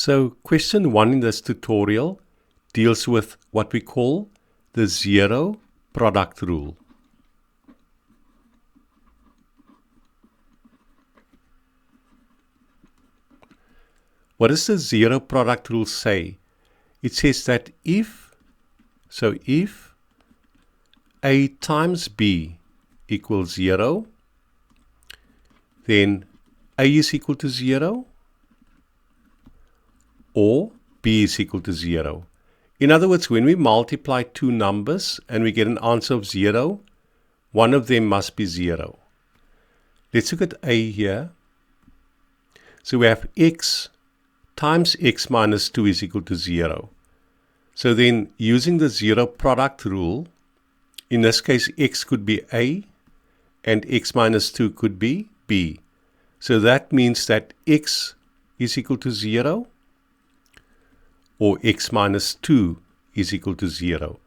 So question 1 in this tutorial deals with what we call the zero product rule. What does the zero product rule say? It says that if A times B equals 0, then A is equal to 0 or B is equal to 0. In other words, when we multiply two numbers and we get an answer of 0, one of them must be 0. Let's look at A here. So we have x times x minus 2 is equal to 0. So then, using the zero product rule, in this case x could be A and x minus 2 could be B. So that means that x is equal to 0 or x minus 2 is equal to 0.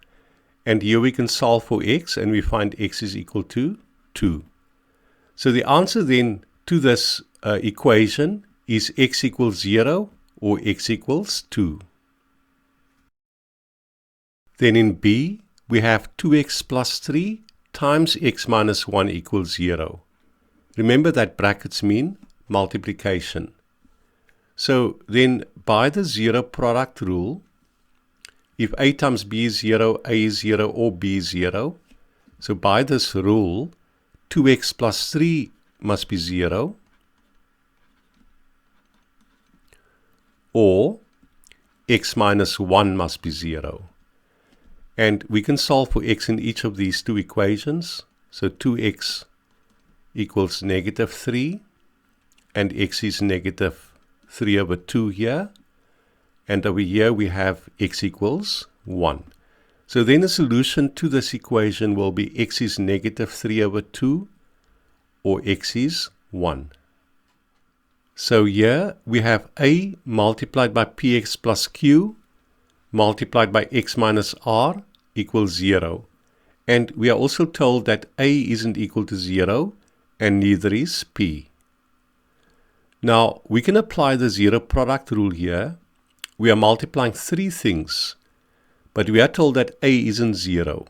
And here we can solve for x and we find x is equal to 2. So the answer then to this equation is x equals 0 or x equals 2. Then in B, we have 2x plus 3 times x minus 1 equals 0. Remember that brackets mean multiplication. So then by the zero product rule, if A times B is 0, A is 0 or B is 0, so by this rule, 2x plus 3 must be 0 or x minus 1 must be 0. And we can solve for x in each of these two equations. So 2x equals negative 3 and x is negative 3 over 2 here. And over here we have x equals 1. So then the solution to this equation will be x is negative 3 over 2 or x is 1. So here we have A multiplied by px plus q multiplied by x minus r equals 0. And we are also told that A isn't equal to 0 and neither is P. Now we can apply the zero product rule here. We are multiplying three things, but we are told that A isn't 0.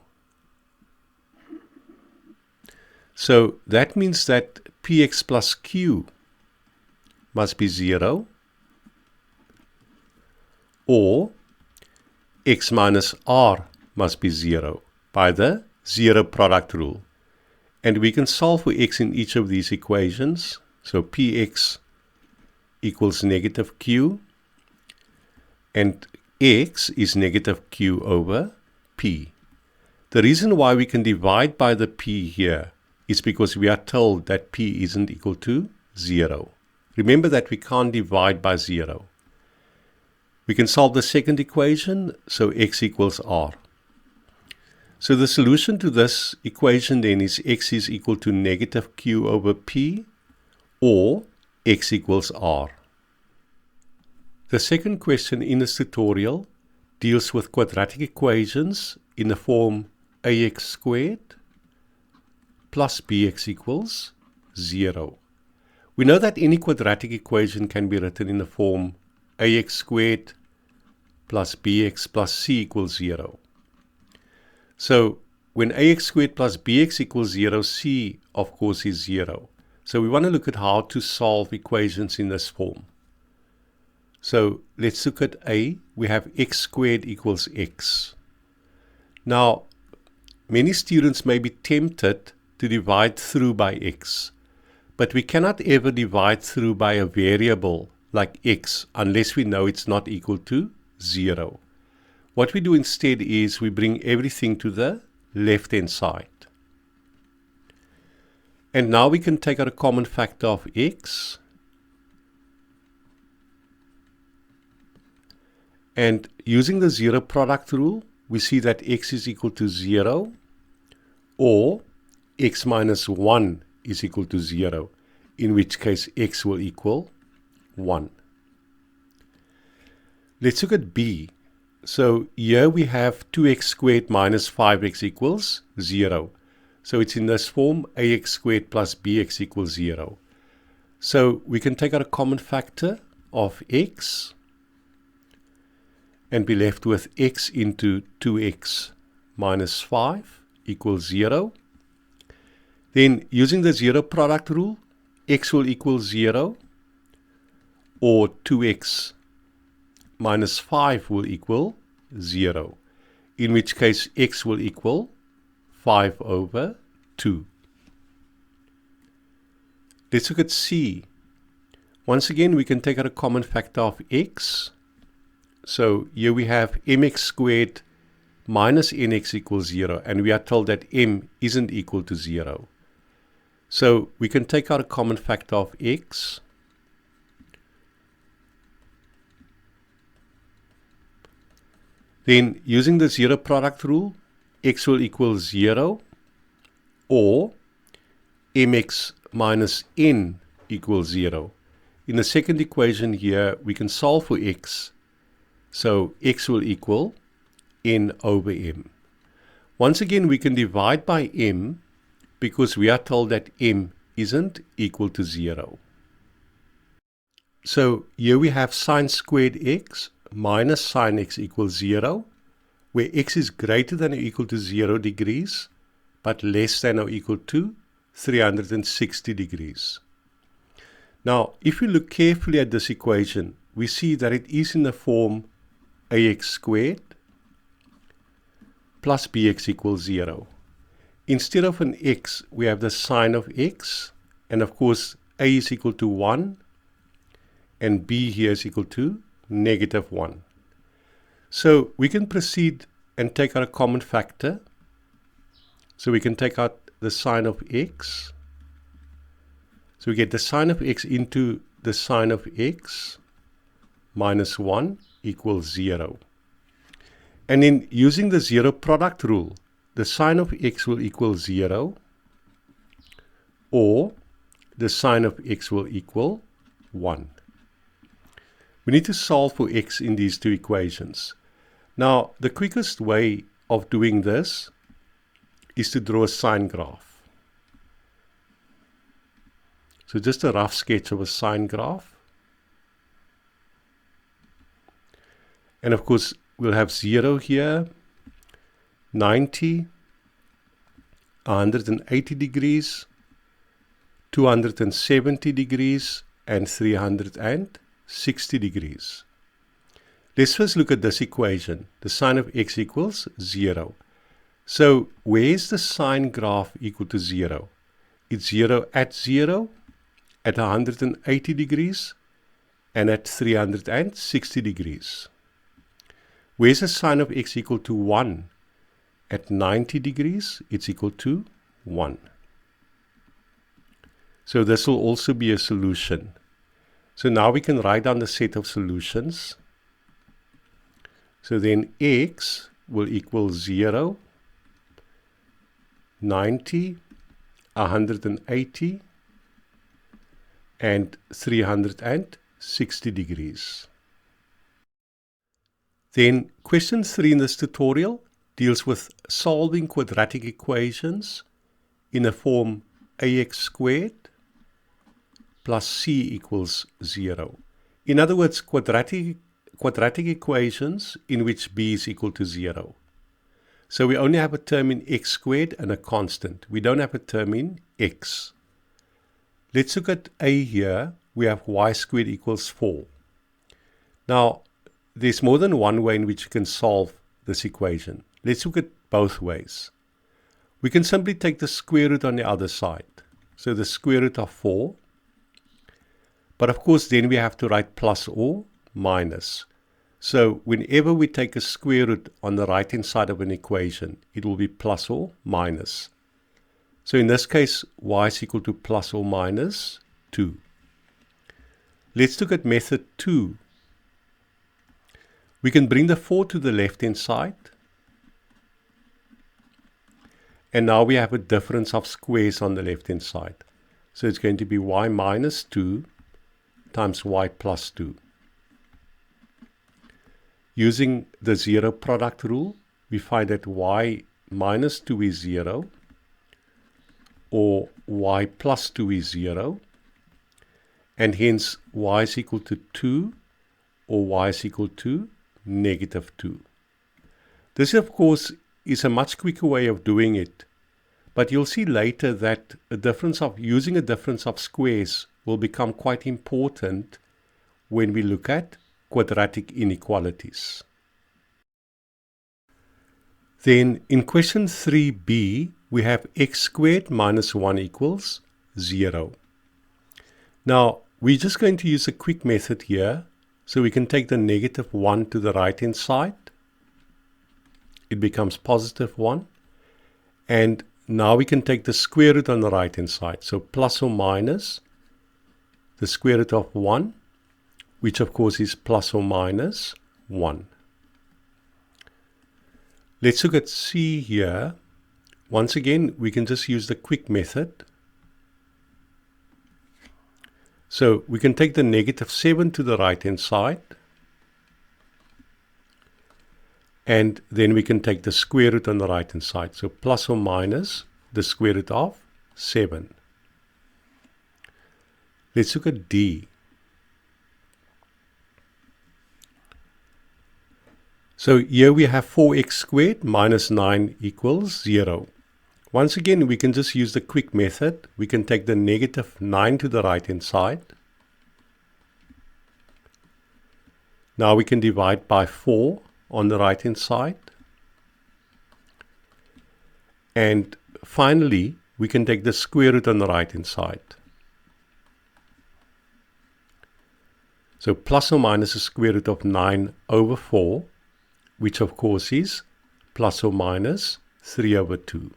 So that means that px plus q must be 0 or x minus r must be 0 by the zero product rule. And we can solve for x in each of these equations. So px equals negative q and x is negative q over p. The reason why we can divide by the p here is because we are told that p isn't equal to 0. Remember that we can't divide by 0. We can solve the second equation, so x equals r. So the solution to this equation then is x is equal to negative q over p or x equals r. The second question in this tutorial deals with quadratic equations in the form ax squared plus bx equals 0. We know that any quadratic equation can be written in the form ax squared plus bx plus c equals 0. So when ax squared plus bx equals 0, c of course is 0. So we want to look at how to solve equations in this form. So let's look at A. We have x squared equals x. Now many students may be tempted to divide through by x. But we cannot ever divide through by a variable like x unless we know it's not equal to 0. What we do instead is we bring everything to the left-hand side. And now we can take out a common factor of x. And using the zero product rule, we see that x is equal to 0 or x minus 1 is equal to 0, in which case x will equal 1. Let's look at B. So here we have 2x squared minus 5x equals 0. So it's in this form, ax squared plus bx equals 0. So we can take out a common factor of x. and be left with x into 2x minus 5 equals 0. Then using the zero product rule, x will equal 0, or 2x minus 5 will equal 0, in which case x will equal 5 over 2. Let's look at C. Once again, we can take out a common factor of x. So here we have mx squared minus nx equals 0, and we are told that m isn't equal to 0. So we can take out a common factor of x. Then using the zero product rule, x will equal 0, or mx minus n equals 0. In the second equation here, we can solve for x. So x will equal n over m. Once again, we can divide by m because we are told that m isn't equal to 0. So here we have sine squared x minus sine x equals 0, where x is greater than or equal to 0 degrees, but less than or equal to 360 degrees. Now, if we look carefully at this equation, we see that it is in the form ax squared plus bx equals 0. Instead of an x, we have the sine of x, and of course a is equal to 1, and b here is equal to negative 1. So we can proceed and take out a common factor. So we can take out the sine of x. So we get the sine of x into the sine of x minus 1 equals 0. And in using the zero product rule, the sine of x will equal 0, or the sine of x will equal 1. We need to solve for x in these two equations. Now, the quickest way of doing this is to draw a sine graph. So just a rough sketch of a sine graph. And of course, we'll have 0 here, 90, 180 degrees, 270 degrees, and 360 degrees. Let's first look at this equation. The sine of x equals 0. So where's the sine graph equal to 0? It's 0, at 180 degrees, and at 360 degrees. Where's the sine of x equal to 1? At 90 degrees, it's equal to 1. So this will also be a solution. So now we can write down the set of solutions. So then x will equal 0, 90, 180, and 360 degrees. Then question 3 in this tutorial deals with solving quadratic equations in a form ax squared plus c equals 0. In other words, quadratic equations in which b is equal to 0. So we only have a term in x squared and a constant. We don't have a term in x. Let's look at a here. We have y squared equals 4. Now, there's more than one way in which you can solve this equation. Let's look at both ways. We can simply take the square root on the other side. So the square root of 4. But of course, then we have to write plus or minus. So whenever we take a square root on the right-hand side of an equation, it will be plus or minus. So in this case, y is equal to plus or minus 2. Let's look at method 2. We can bring the 4 to the left-hand side. And now we have a difference of squares on the left-hand side. So it's going to be y minus 2 times y plus 2. Using the zero product rule, we find that y minus 2 is 0, or y plus 2 is 0, and hence y is equal to 2, or y is equal to -2. This, of course, is a much quicker way of doing it, but you'll see later that using a difference of squares will become quite important when we look at quadratic inequalities. Then in question 3b, we have x squared minus 1 equals 0. Now, we're just going to use a quick method here. So we can take the -1 to the right-hand side. It becomes +1. And now we can take the square root on the right-hand side. So plus or minus the square root of 1, which of course is plus or minus 1. Let's look at C here. Once again, we can just use the quick method. So we can take the -7 to the right-hand side. And then we can take the square root on the right-hand side. So plus or minus the square root of 7. Let's look at D. So here we have 4x squared minus 9 equals 0. Once again, we can just use the quick method. We can take the -9 to the right-hand side. Now we can divide by 4 on the right-hand side. And finally, we can take the square root on the right-hand side. So plus or minus the square root of 9 over 4, which of course is plus or minus 3 over 2.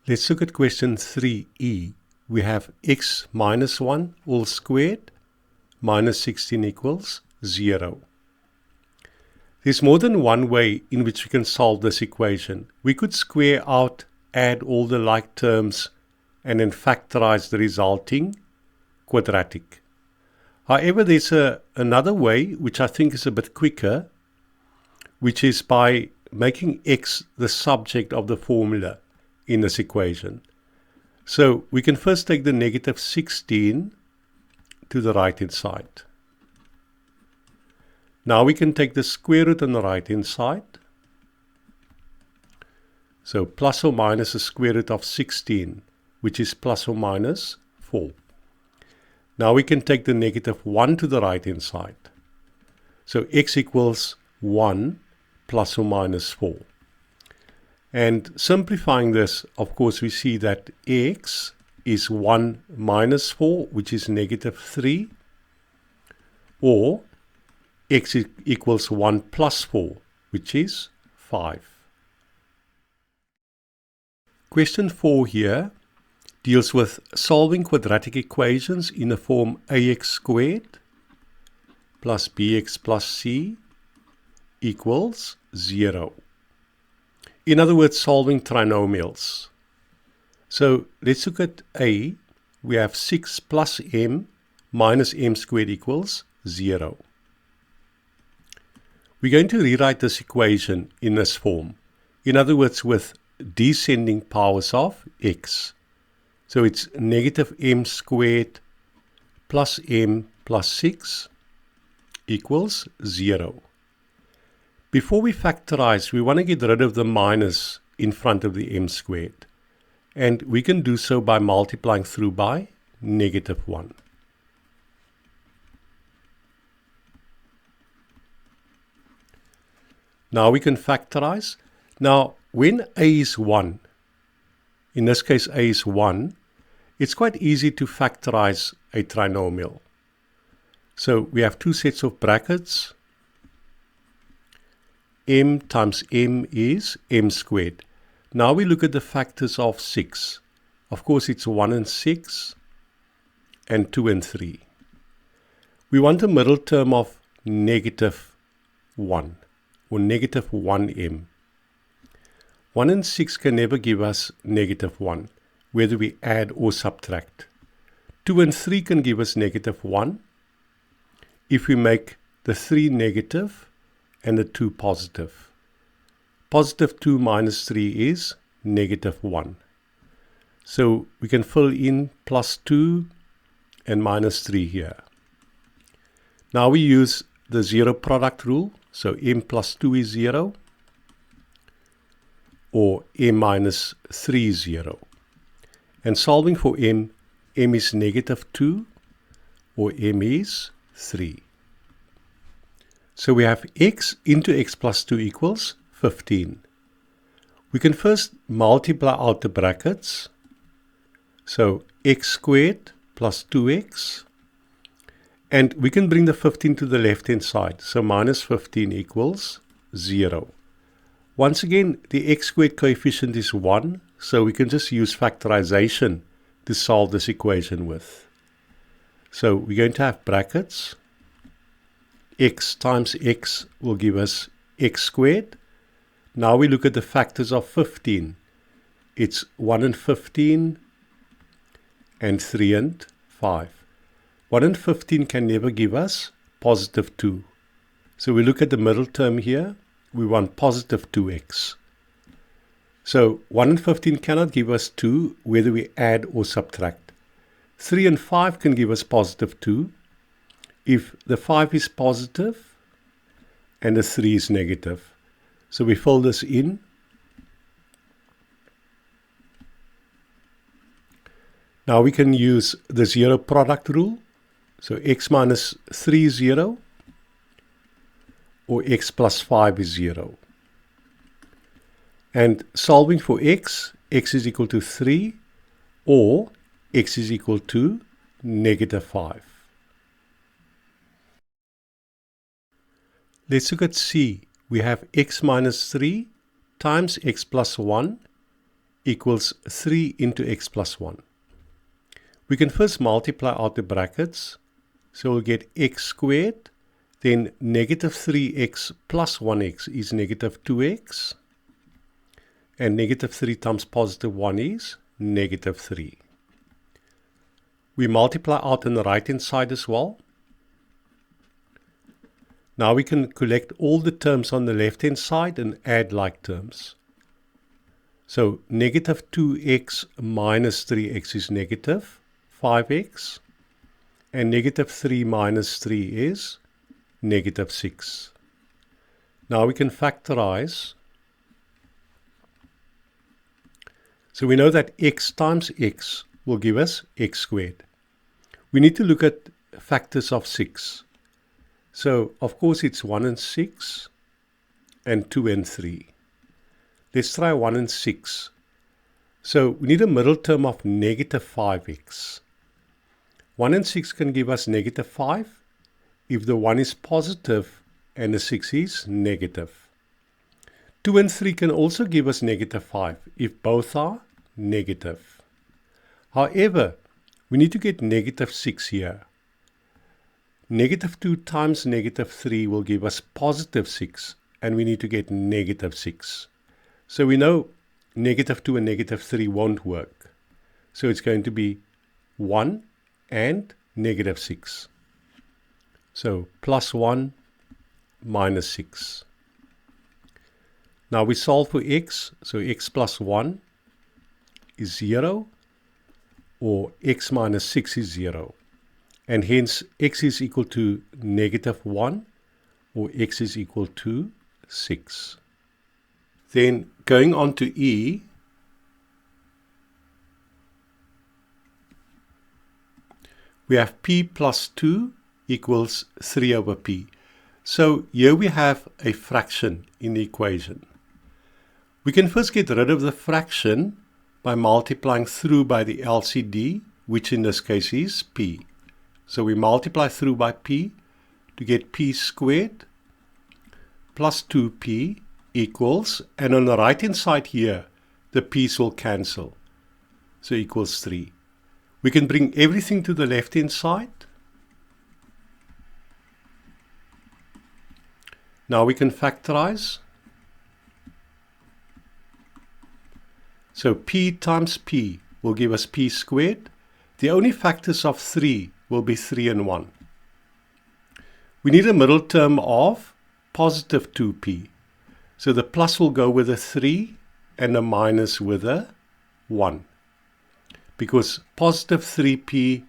Let's look at question 3e. We have x minus 1 all squared minus 16 equals 0. There's more than one way in which we can solve this equation. We could square out, add all the like terms, and then factorize the resulting quadratic. However, there's another way, which I think is a bit quicker, which is by making x the subject of the formula in this equation. So we can first take the -16 to the right-hand side. Now we can take the square root on the right-hand side. So plus or minus the square root of 16, which is plus or minus 4. Now we can take the -1 to the right-hand side. So x equals 1 plus or minus 4. And simplifying this, of course, we see that x is 1 minus 4, which is -3, or x equals 1 plus 4, which is 5. Question 4 here deals with solving quadratic equations in the form ax squared plus bx plus c equals 0. In other words, solving trinomials. So let's look at A. We have 6 plus m minus m squared equals 0. We're going to rewrite this equation in this form. In other words, with descending powers of x. So it's -m squared plus m plus 6 equals 0. Before we factorize, we want to get rid of the minus in front of the m squared. And we can do so by multiplying through by -1. Now we can factorize. Now, when a is 1, in this case a is 1, it's quite easy to factorize a trinomial. So we have two sets of brackets. M times m is m squared. Now we look at the factors of 6. Of course, it's 1 and 6, and 2 and 3. We want a middle term of -1, or -1m. 1 and 6 can never give us -1, whether we add or subtract. 2 and 3 can give us -1 if we make the 3 negative and the 2 positive. +2 minus 3 is -1. So we can fill in +2 and -3 here. Now we use the zero product rule. So m plus 2 is 0, or m minus 3 is 0. And solving for m is negative 2, or m is 3. So we have x into x plus 2 equals 15. We can first multiply out the brackets. So x squared plus 2x. And we can bring the 15 to the left-hand side. So minus 15 equals 0. Once again, the x squared coefficient is 1. So we can just use factorization to solve this equation with. So we're going to have brackets. X times x will give us x squared. Now we look at the factors of 15. It's 1 and 15 and 3 and 5. 1 and 15 can never give us positive 2. So we look at the middle term here. We want positive 2x. So 1 and 15 cannot give us 2 whether we add or subtract. 3 and 5 can give us positive 2 if the 5 is positive and the 3 is negative. So we fill this in. Now we can use the zero product rule. So x minus 3 is 0, or x plus 5 is 0. And solving for x is equal to 3, or x is equal to negative 5. Let's look at C. We have x minus 3 times x plus 1 equals 3 into x plus 1. We can first multiply out the brackets. So we'll get x squared, then negative 3x plus 1x is negative 2x. And negative 3 times positive 1 is negative 3. We multiply out on the right-hand side as well. Now we can collect all the terms on the left-hand side and add like terms. So negative 2x minus 3x is negative 5x. And negative 3 minus 3 is negative 6. Now we can factorize. So we know that x times x will give us x squared. We need to look at factors of 6. So, of course, it's 1 and 6 and 2 and 3. Let's try 1 and 6. So, we need a middle term of negative 5x. 1 and 6 can give us negative 5 if the 1 is positive and the 6 is negative. 2 and 3 can also give us negative 5 if both are negative. However, we need to get negative 6 here. Negative 2 times negative 3 will give us positive 6, and we need to get negative 6. So we know negative 2 and negative 3 won't work. So it's going to be 1 and negative 6. So plus 1 minus 6. Now we solve for x. So x plus 1 is 0, or x minus 6 is 0. And hence x is equal to negative 1, or x is equal to 6. Then going on to E, we have p plus 2 equals 3 over p. So here we have a fraction in the equation. We can first get rid of the fraction by multiplying through by the LCD, which in this case is p. So we multiply through by p to get p squared plus 2p equals, and on the right hand side here, the p's will cancel. So equals 3. We can bring everything to the left hand side. Now we can factorize. So p times p will give us p squared. The only factors of 3 will be 3 and 1. We need a middle term of positive 2p. So the plus will go with a 3 and a minus with a 1. Because positive 3p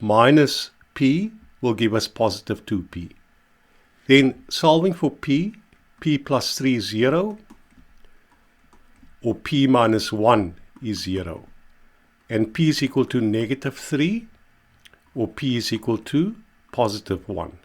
minus p will give us positive 2p. Then solving for p plus 3 is 0, or p minus 1 is 0. And p is equal to negative 3, or p is equal to positive 1.